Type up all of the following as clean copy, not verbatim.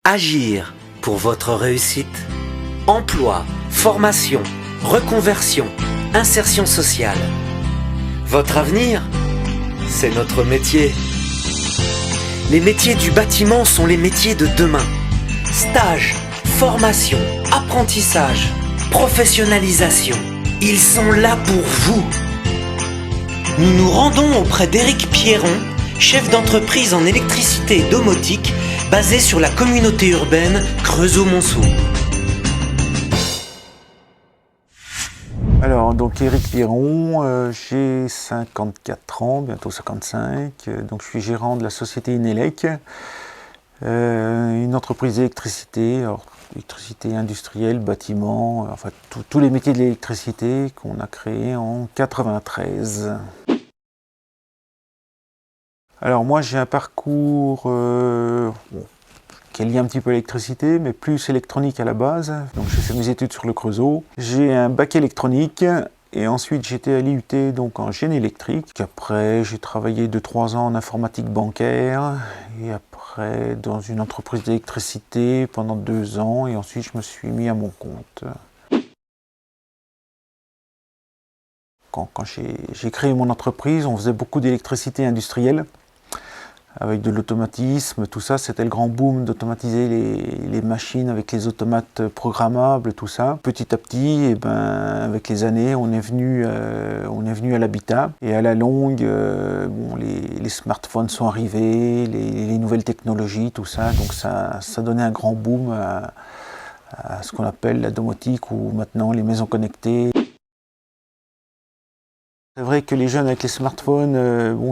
Agir pour votre réussite. Emploi, formation, reconversion, insertion sociale. Votre avenir, c'est notre métier. Les métiers du bâtiment sont les métiers de demain. Stage, formation, apprentissage, professionnalisation. Ils sont là pour vous. Nous nous rendons auprès d'Éric Pierron, chef d'entreprise en électricité et domotique, basé sur la communauté urbaine Creusot-Monceau. Alors, donc Éric Pierron, j'ai 54 ans, bientôt 55, donc je suis gérant de la société Inelec, une entreprise d'électricité, électricité industrielle, bâtiment, enfin tous les métiers de l'électricité qu'on a créés en 93. Alors moi j'ai un parcours qui est lié un petit peu à l'électricité, mais plus électronique à la base. Donc j'ai fait mes études sur le Creusot. J'ai un bac électronique et ensuite j'étais à l'IUT donc en génie électrique. Après j'ai travaillé 2-3 ans en informatique bancaire et après dans une entreprise d'électricité pendant 2 ans et ensuite je me suis mis à mon compte. Quand j'ai créé mon entreprise, on faisait beaucoup d'électricité industrielle. Avec de l'automatisme, tout ça, c'était le grand boom d'automatiser les machines avec les automates programmables, tout ça. Petit à petit, et avec les années, on est venu à l'habitat. Et à la longue, les smartphones sont arrivés, les nouvelles technologies, tout ça. Donc ça donnait un grand boom à ce qu'on appelle la domotique ou maintenant les maisons connectées. C'est vrai que les jeunes avec les smartphones,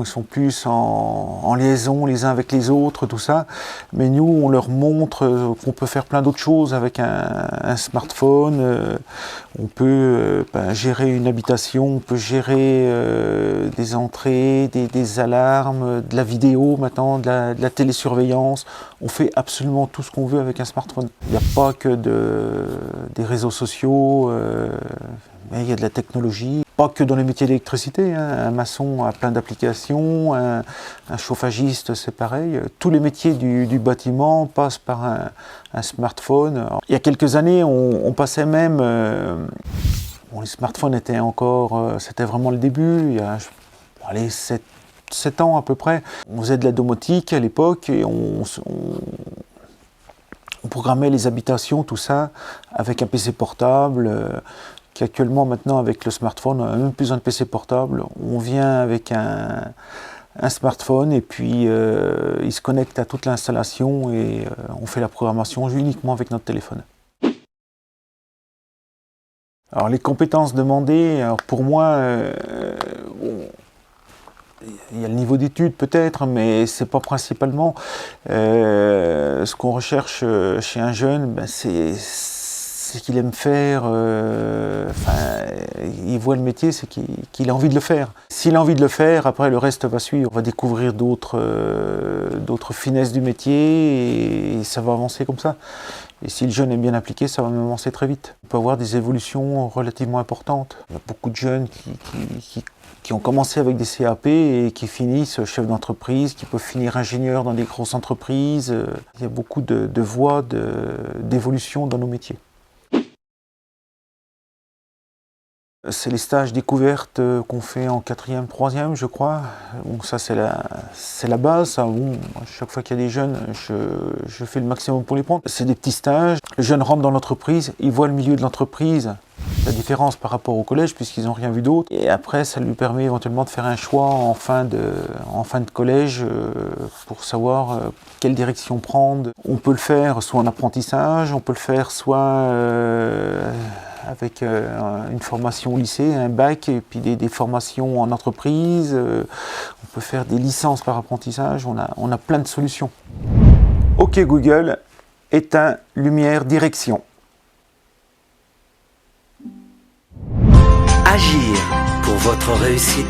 ils sont plus en liaison les uns avec les autres, tout ça. Mais nous, on leur montre qu'on peut faire plein d'autres choses avec un smartphone. On peut gérer une habitation, on peut gérer des entrées, des alarmes, de la vidéo maintenant, de la télésurveillance. On fait absolument tout ce qu'on veut avec un smartphone. Il n'y a pas que des réseaux sociaux, mais il y a de la technologie. Pas que dans les métiers d'électricité, hein. Un maçon a plein d'applications, un chauffagiste c'est pareil. Tous les métiers du bâtiment passent par un smartphone. Alors, il y a quelques années, on passait même... les smartphones étaient encore... c'était vraiment le début, il y a 7 ans à peu près. On faisait de la domotique à l'époque et on programmait les habitations, tout ça, avec un PC portable. Qu'actuellement maintenant avec le smartphone, on n'a même plus besoin de PC portable, on vient avec un smartphone et puis il se connecte à toute l'installation et on fait la programmation uniquement avec notre téléphone. Alors les compétences demandées, alors pour moi, il y a le niveau d'études peut-être, mais c'est pas principalement ce qu'on recherche chez un jeune, c'est qu'il aime faire, il voit le métier, c'est qu'il a envie de le faire. S'il a envie de le faire, après le reste va suivre. On va découvrir d'autres finesses du métier et ça va avancer comme ça. Et si le jeune est bien appliqué, ça va même avancer très vite. On peut avoir des évolutions relativement importantes. Il y a beaucoup de jeunes qui ont commencé avec des CAP et qui finissent chef d'entreprise, qui peuvent finir ingénieur dans des grosses entreprises. Il y a beaucoup de voies d'évolution dans nos métiers. C'est les stages découvertes qu'on fait en 4e, 3e, je crois. Bon, ça, c'est la base. Ça. Bon, chaque fois qu'il y a des jeunes, je fais le maximum pour les prendre. C'est des petits stages. Le jeune rentre dans l'entreprise, il voit le milieu de l'entreprise, la différence par rapport au collège, puisqu'ils n'ont rien vu d'autre. Et après, ça lui permet éventuellement de faire un choix en fin de collège pour savoir quelle direction prendre. On peut le faire soit en apprentissage, on peut le faire soit... avec une formation au lycée, un bac, et puis des formations en entreprise. On peut faire des licences par apprentissage, on a plein de solutions. Ok Google, éteins, lumière, direction. Agir pour votre réussite.